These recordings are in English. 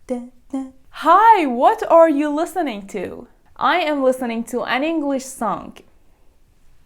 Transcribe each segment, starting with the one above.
Hi, what are you listening to? I am listening to an English song.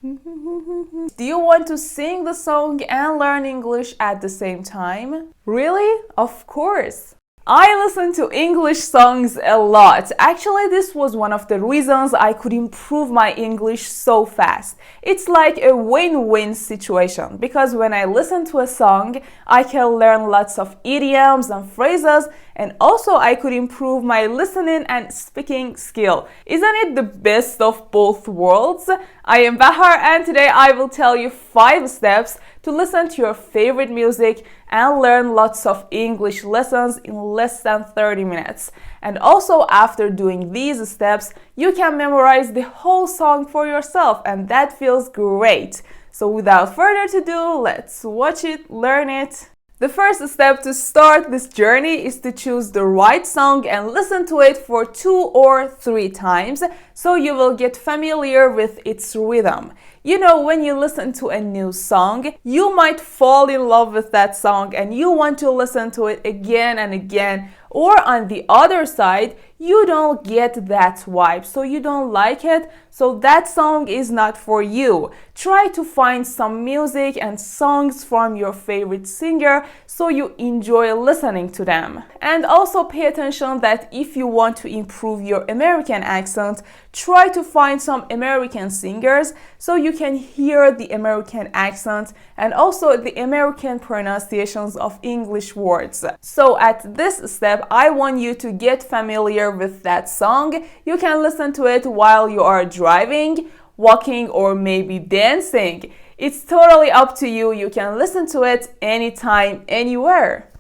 Do you want to sing the song and learn English at the same time? Really? Of course. I listen to English songs a lot. Actually, this was one of the reasons I could improve my English so fast. It's like a win-win situation because when I listen to a song, I can learn lots of idioms and phrases, and also I could improve my listening and speaking skill. Isn't it the best of both worlds? I am Bahar, and today I will tell you 5 steps to listen to your favorite music and learn lots of English lessons in less than 30 minutes. And also, after doing these steps, you can memorize the whole song for yourself, and that feels great. So without further ado, let's watch it, learn it. The first step to start this journey is to choose the right song and listen to it for 2 or 3 times so you will get familiar with its rhythm. You know, when you listen to a new song, you might fall in love with that song and you want to listen to it again and again. Or on the other side, you don't get that vibe, so you don't like it, so that song is not for you. Try to find some music and songs from your favorite singer so you enjoy listening to them. And also pay attention that if you want to improve your American accent, try to find some American singers so you can hear the American accent and also the American pronunciations of English words. So at this step, I want you to get familiar with that song. You can listen to it while you are driving, walking, or maybe dancing. It's totally up to you. You can listen to it anytime, anywhere.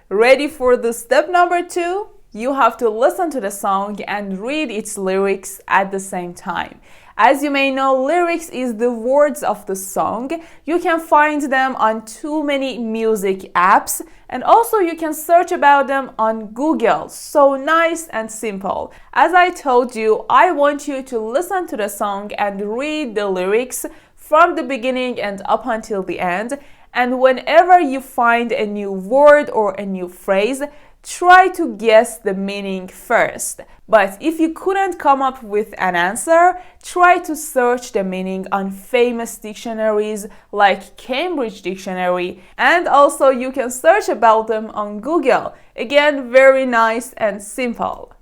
Ready for the step number 2? You have to listen to the song and read its lyrics at the same time. As you may know, lyrics is the words of the song. You can find them on too many music apps, and also you can search about them on Google. So nice and simple. As I told you, I want you to listen to the song and read the lyrics from the beginning and up until the end. And whenever you find a new word or a new phrase, try to guess the meaning first. But if you couldn't come up with an answer, try to search the meaning on famous dictionaries like Cambridge Dictionary, and also you can search about them on Google. Again, very nice and simple.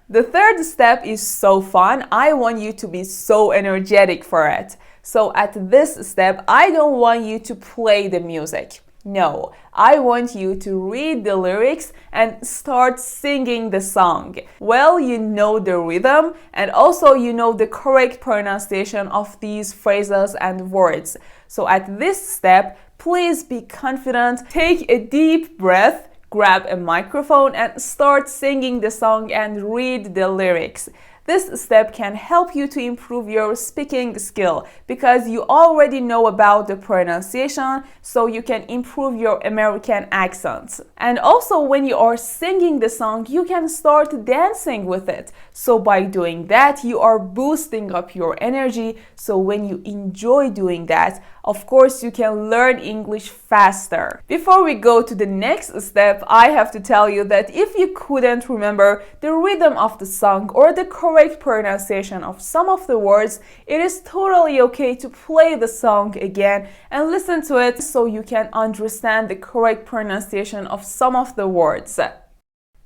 The third step is so fun. I want you to be so energetic for it. So at this step, I don't want you to play the music. No, I want you to read the lyrics and start singing the song. Well, you know the rhythm and also you know the correct pronunciation of these phrases and words. So at this step, please be confident, take a deep breath, grab a microphone and start singing the song and read the lyrics. This step can help you to improve your speaking skill because you already know about the pronunciation, so you can improve your American accent. And also when you are singing the song, you can start dancing with it. So by doing that, you are boosting up your energy. So when you enjoy doing that, of course, you can learn English faster. Before we go to the next step, I have to tell you that if you couldn't remember the rhythm of the song or the correct pronunciation of some of the words, it is totally okay to play the song again and listen to it so you can understand the correct pronunciation of some of the words.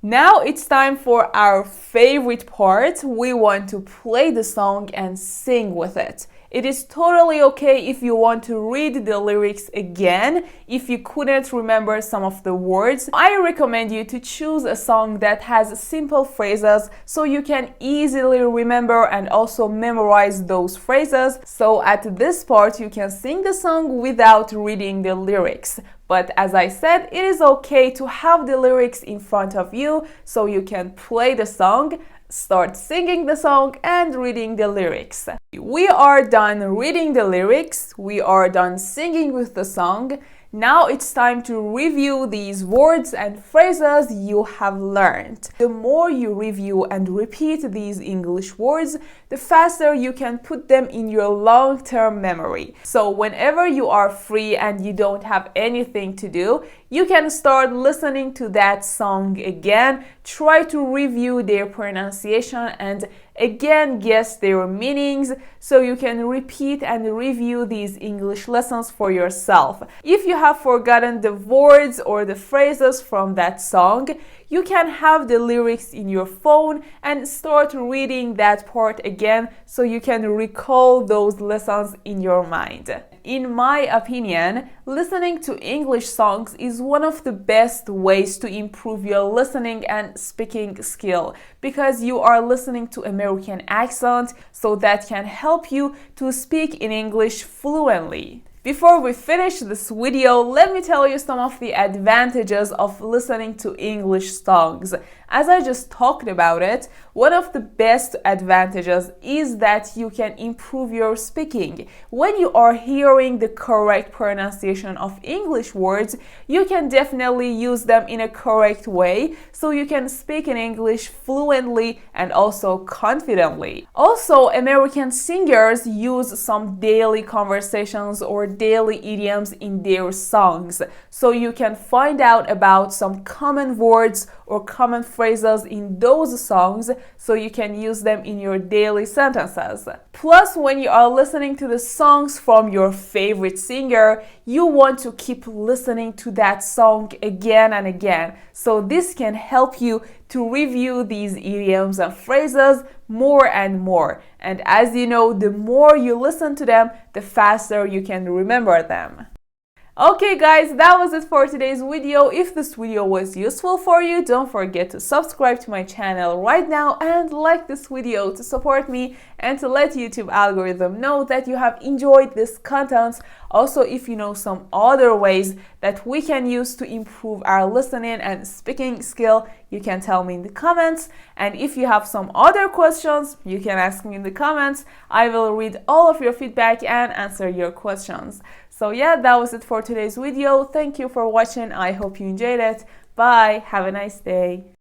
Now it's time for our favorite part. We want to play the song and sing with it. It is totally okay if you want to read the lyrics again, if you couldn't remember some of the words. I recommend you to choose a song that has simple phrases so you can easily remember and also memorize those phrases. So at this part, you can sing the song without reading the lyrics. But as I said, it is okay to have the lyrics in front of you so you can play the song, start singing the song and reading the lyrics. We are done reading the lyrics, we are done singing with the song. Now it's time to review these words and phrases you have learned. The more you review and repeat these English words, the faster you can put them in your long-term memory. So whenever you are free and you don't have anything to do, you can start listening to that song again, try to review their pronunciation and again guess their meanings so you can repeat and review these English lessons for yourself. If you have forgotten the words or the phrases from that song, you can have the lyrics in your phone and start reading that part again so you can recall those lessons in your mind. In my opinion, listening to English songs is one of the best ways to improve your listening and speaking skill because you are listening to American accent, so that can help you to speak in English fluently. Before we finish this video, let me tell you some of the advantages of listening to English songs. As I just talked about it, one of the best advantages is that you can improve your speaking. When you are hearing the correct pronunciation of English words, you can definitely use them in a correct way so you can speak in English fluently and also confidently. Also, American singers use some daily conversations or daily idioms in their songs, so you can find out about some common words or common phrases in those songs so you can use them in your daily sentences. Plus, when you are listening to the songs from your favorite singer, you want to keep listening to that song again and again. So this can help you to review these idioms and phrases more and more. And as you know, the more you listen to them, the faster you can remember them. Okay guys, that was it for today's video. If this video was useful for you, don't forget to subscribe to my channel right now and like this video to support me and to let YouTube algorithm know that you have enjoyed this content. Also, if you know some other ways that we can use to improve our listening and speaking skill, you can tell me in the comments. And if you have some other questions, you can ask me in the comments. I will read all of your feedback and answer your questions. So yeah, that was it for today's video. Thank you for watching. I hope you enjoyed it. Bye. Have a nice day.